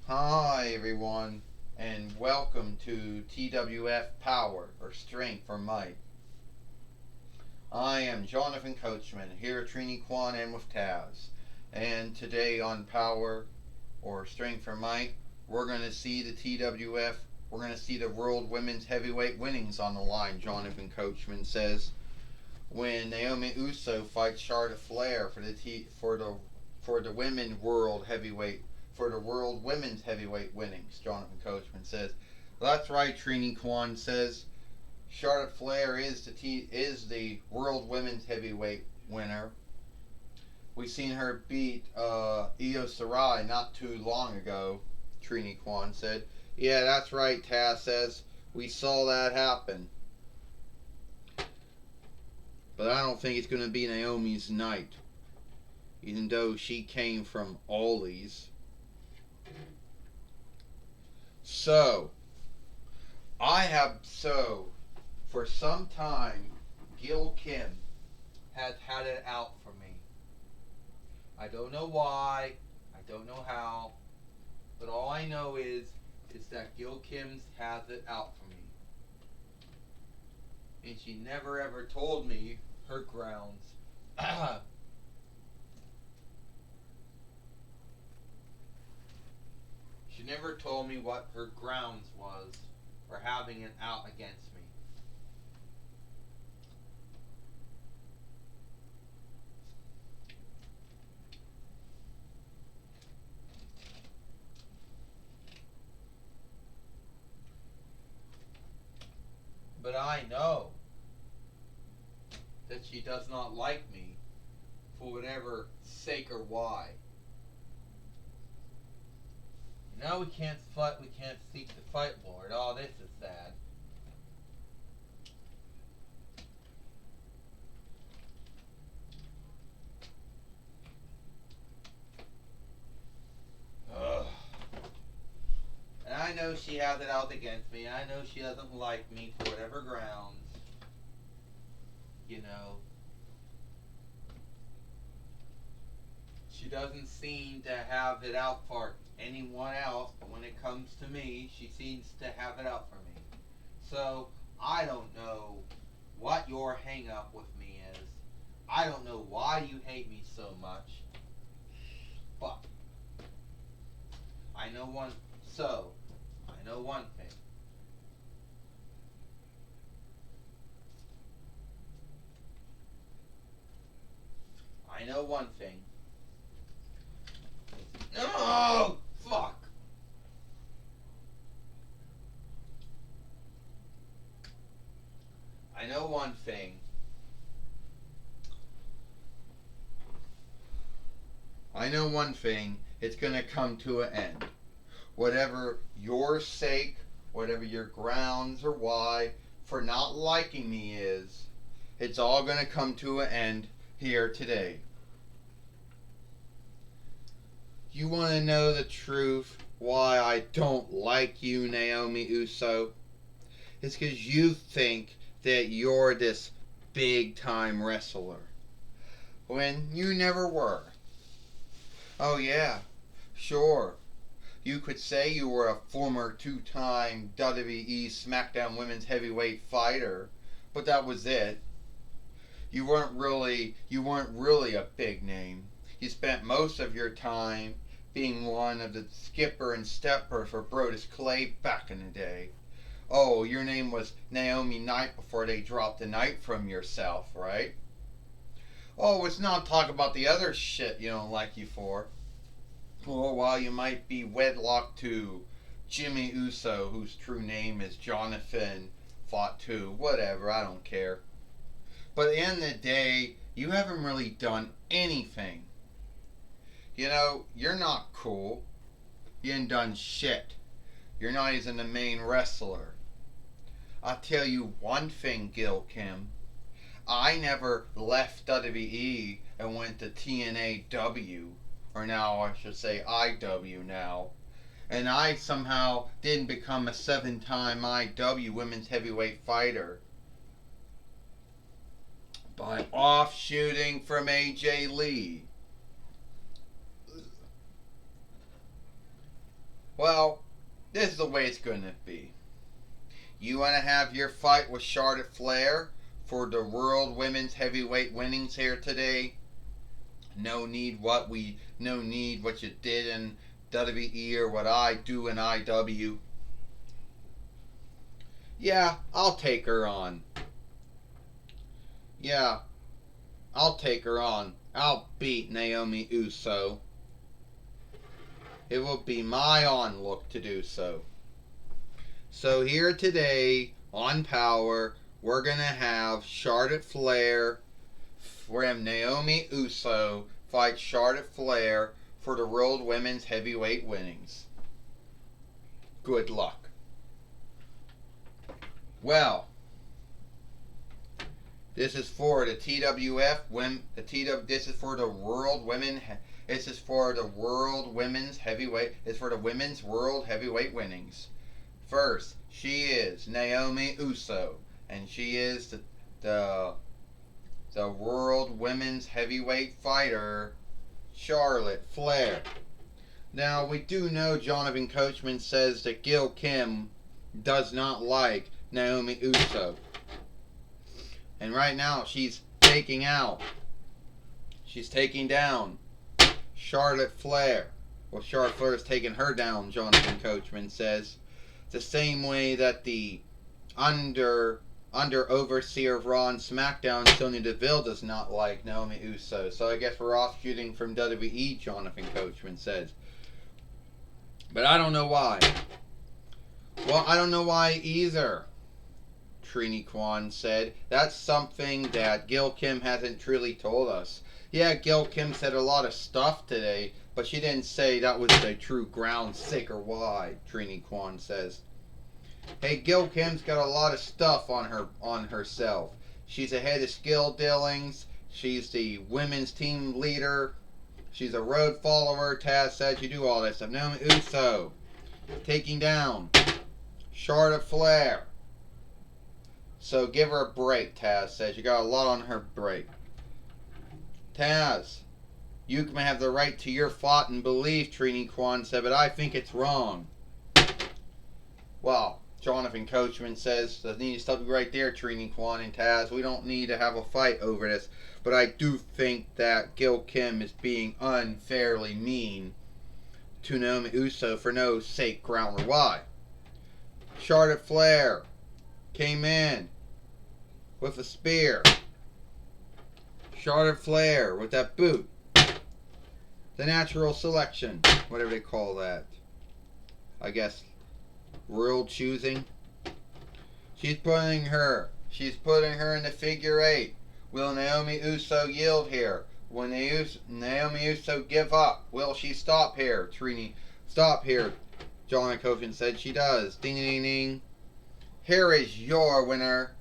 Hi, everyone, and welcome to TWF Power, or Strength for Might. I am Jonathan Coachman, here at Trini Kwan and with Taz. And today on Power, or Strength for Might, we're going to see the TWF, we're going to see the World Women's Heavyweight winnings on the line, Jonathan Coachman says. When Naomi Uso fights Charlotte Flair for the women world heavyweight for the world women's heavyweight winnings, Jonathan Coachman says. That's right, Trini Kwan says. Charlotte Flair is the world women's heavyweight winner. We seen her beat Io Sarai not too long ago, Trini Kwan said. Yeah, that's right, Taz says. We saw that happen. But I don't think it's going to be Naomi's night, even though she came from Ollie's. So, for some time, Gil Kim has had it out for me. I don't know why, I don't know how, but all I know is that Gil Kim's has it out for me. And she never ever told me her grounds. She never told me what her grounds was for having it out against me. But I know that she does not like me for whatever sake or why. Now we can't fight. We can't seek the fight, Lord. Oh, this is sad. Ugh. And I know she has it out against me. I know she doesn't like me for whatever grounds. You know. She doesn't seem to have it out for anyone else, but when it comes to me, she seems to have it out for me. So, I don't know what your hang up with me is. I don't know why you hate me so much. But I know one so I know one thing. I know one thing. No, fuck. I know one thing. I know one thing. It's gonna come to an end. Whatever your sake, whatever your grounds or why for not liking me is, it's all gonna come to an end here today. You wanna know the truth why I don't like you, Naomi Uso? It's because you think that you're this big time wrestler when you never were. Oh, yeah, sure. You could say you were a former two-time WWE SmackDown Women's Heavyweight fighter, but that was it. You weren't really a big name. You spent most of your time being one of the skipper and stepper for Brodus Clay back in the day. Oh, your name was Naomi Knight before they dropped the Knight from yourself, right? Oh, let's not talk about the other shit you don't like you for. Or while you might be wedlocked to Jimmy Uso, whose true name is Jonathan Fatu, whatever, I don't care. But at the end of the day, you haven't really done anything. You know, you're not cool. You ain't done shit. You're not even the main wrestler. I'll tell you one thing, Gil Kim. I never left WWE and went to TNAW, or now I should say IW now. And I somehow didn't become a 7-time IW Women's Heavyweight Fighter by offshooting from AJ Lee. Well, this is the way it's going to be. You want to have your fight with Charlotte Flair for the World Women's Heavyweight winnings here today. No need what you did in WWE or what I do in IW. Yeah, I'll take her on. Yeah, I'll take her on. I'll beat Naomi Uso. It will be my onlook to do so. So here today on Power, we're going to have Charlotte Flair, where Naomi Uso fight Charlotte Flair for the World Women's Heavyweight winnings. Good luck. Well, this is for the TWF. This is for the World Women. This is for the World Women's Heavyweight. It's for the Women's World Heavyweight winnings. First, she is Naomi Uso, and she is the World Women's Heavyweight fighter, Charlotte Flair. Now, we do know Jonathan Coachman says that Gil Kim does not like Naomi Uso. And right now, she's taking down Charlotte Flair. Well, Charlotte Flair is taking her down, Jonathan Coachman says. The same way that the under overseer of Raw and SmackDown, Sonya Deville, does not like Naomi Uso. So I guess we're offshooting from WWE, Jonathan Coachman says. But I don't know why. Well, I don't know why either, Trini Kwan said. That's something that Gil Kim hasn't truly told us. Yeah, Gil Kim said a lot of stuff today, but she didn't say that was the true ground, sick or why, Trini Kwan says. Hey, Gil Kim's got a lot of stuff on herself. She's a head of skill dealings. She's the women's team leader. She's a road follower. Taz said you do all that stuff. Naomi Uso taking down Charlotte Flair. So give her a break, Taz says. You got a lot on her break. Taz, you may have the right to your thought and belief, Trini Kwan said, but I think it's wrong. Well, Jonathan Coachman says, that needs to stop right there, Trini Kwan and Taz. We don't need to have a fight over this. But I do think that Gil Kim is being unfairly mean to Naomi Uso for no sake, ground, or why. Charlotte Flair came in with a spear. Charlotte Flair with that boot. The natural selection, whatever they call that. I guess world choosing. She's putting her in the figure 8. Will Naomi Uso yield here? Will Naomi Uso give up? Will she stop here? Trini, stop here. John Coachman said she does. Ding ding ding. Here is your winner.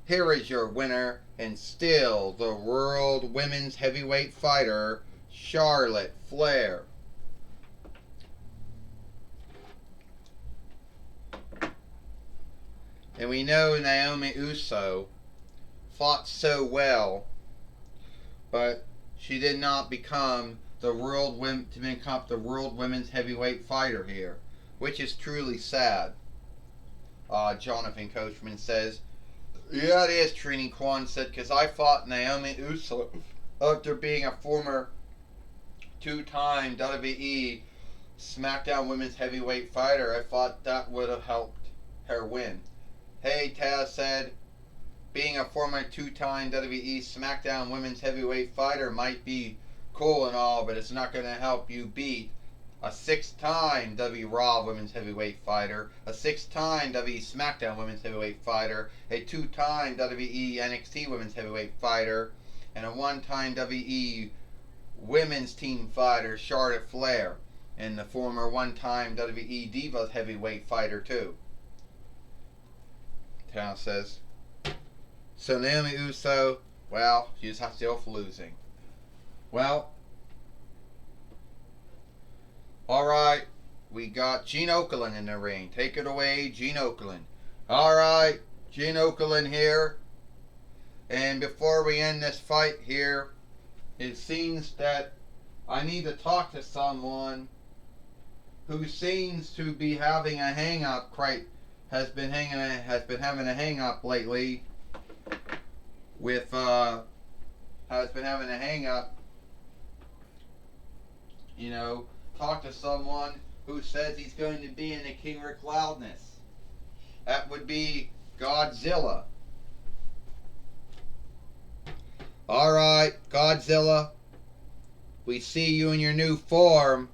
Here is your winner, and still the World Women's Heavyweight fighter, Charlotte Flair. And we know Naomi Uso fought so well, but she did not become the World Women's Heavyweight fighter here, which is truly sad. Jonathan Coachman says, yeah, it is, Trini Kwan said, because I fought Naomi Uso after being a former 2-time WWE SmackDown Women's Heavyweight fighter. I thought that would have helped her win. Hey, Taz said, being a former 2-time WWE SmackDown Women's Heavyweight fighter might be cool and all, but it's not going to help you beat a 6-time WWE Raw Women's Heavyweight fighter, a 6-time WWE SmackDown Women's Heavyweight fighter, a 2-time WWE NXT Women's Heavyweight fighter, and a 1-time WWE Women's Team fighter, Charlotte Flair, and the former 1-time WWE Divas Heavyweight fighter too. Town says. So Naomi Uso, well, she's still losing. Well, alright, we got Gene Okerlund in the ring. Take it away, Gene Okerlund. Alright, Gene Okerlund here. And before we end this fight here, it seems that I need to talk to someone who seems to be having a hang up, has been having a hang up lately with has been having a hang up, talk to someone who says he's going to be in the King Rick Loudness. That would be Godzilla. Alright, Godzilla, we see you in your new form,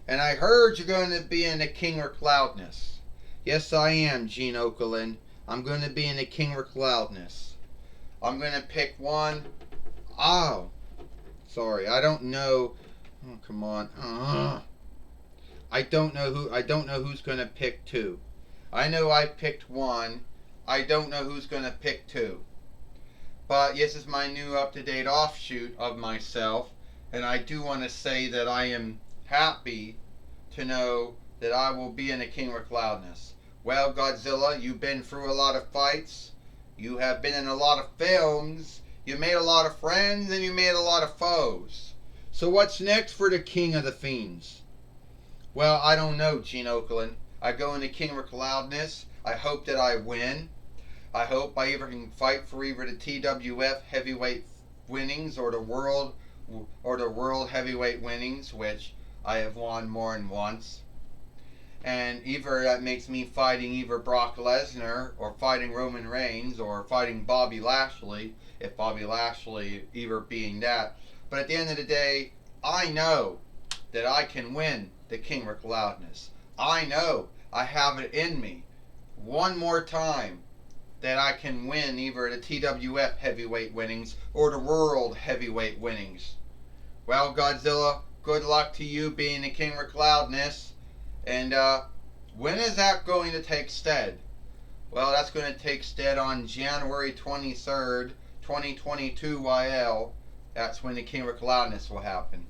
and I heard you're going to be in the King Rick Loudness. Yes, I am, Gene Okerlund. I'm going to be in the King Rick Loudness. I'm going to pick one. Oh, sorry, I don't know. Oh, come on. I don't know who's going to pick two. I know I picked one. I don't know who's going to pick two. But this is my new up-to-date offshoot of myself, and I do want to say that I am happy to know that I will be in the King Rick Loudness. Well, Godzilla, you've been through a lot of fights. You have been in a lot of films. You made a lot of friends, and you made a lot of foes. So what's next for the King of the Fiends? Well, I don't know, Gene Okerlund. I go into King Rick Loudness. I hope that I win. I hope I either can fight for either the TWF heavyweight winnings or the world heavyweight winnings, which I have won more than once. And either that makes me fighting either Brock Lesnar or fighting Roman Reigns or fighting Bobby Lashley, if Bobby Lashley either being that. But at the end of the day, I know that I can win the King Rick Loudness. I know I have it in me. One more time that I can win either the TWF heavyweight winnings or the world heavyweight winnings. Well, Godzilla, good luck to you being the King Rick Loudness. And when is that going to take stead? Well, that's going to take stead on January 23rd, 2022 YL. That's when the King Rick Loudness will happen.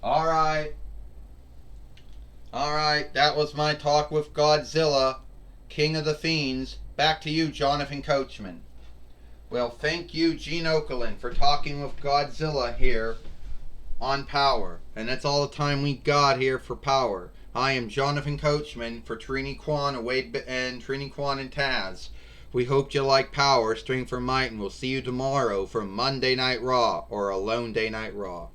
Alright, that was my talk with Godzilla, King of the Fiends. Back to you, Jonathan Coachman. Well, thank you, Gene Okerlund, for talking with Godzilla here on Power. And that's all the time we got here for Power. I am Jonathan Coachman for Trini Kwan and Trini Kwan and Taz. We hope you like Power, Strength for Might, and we'll see you tomorrow for Monday Night Raw or Alone Day Night Raw.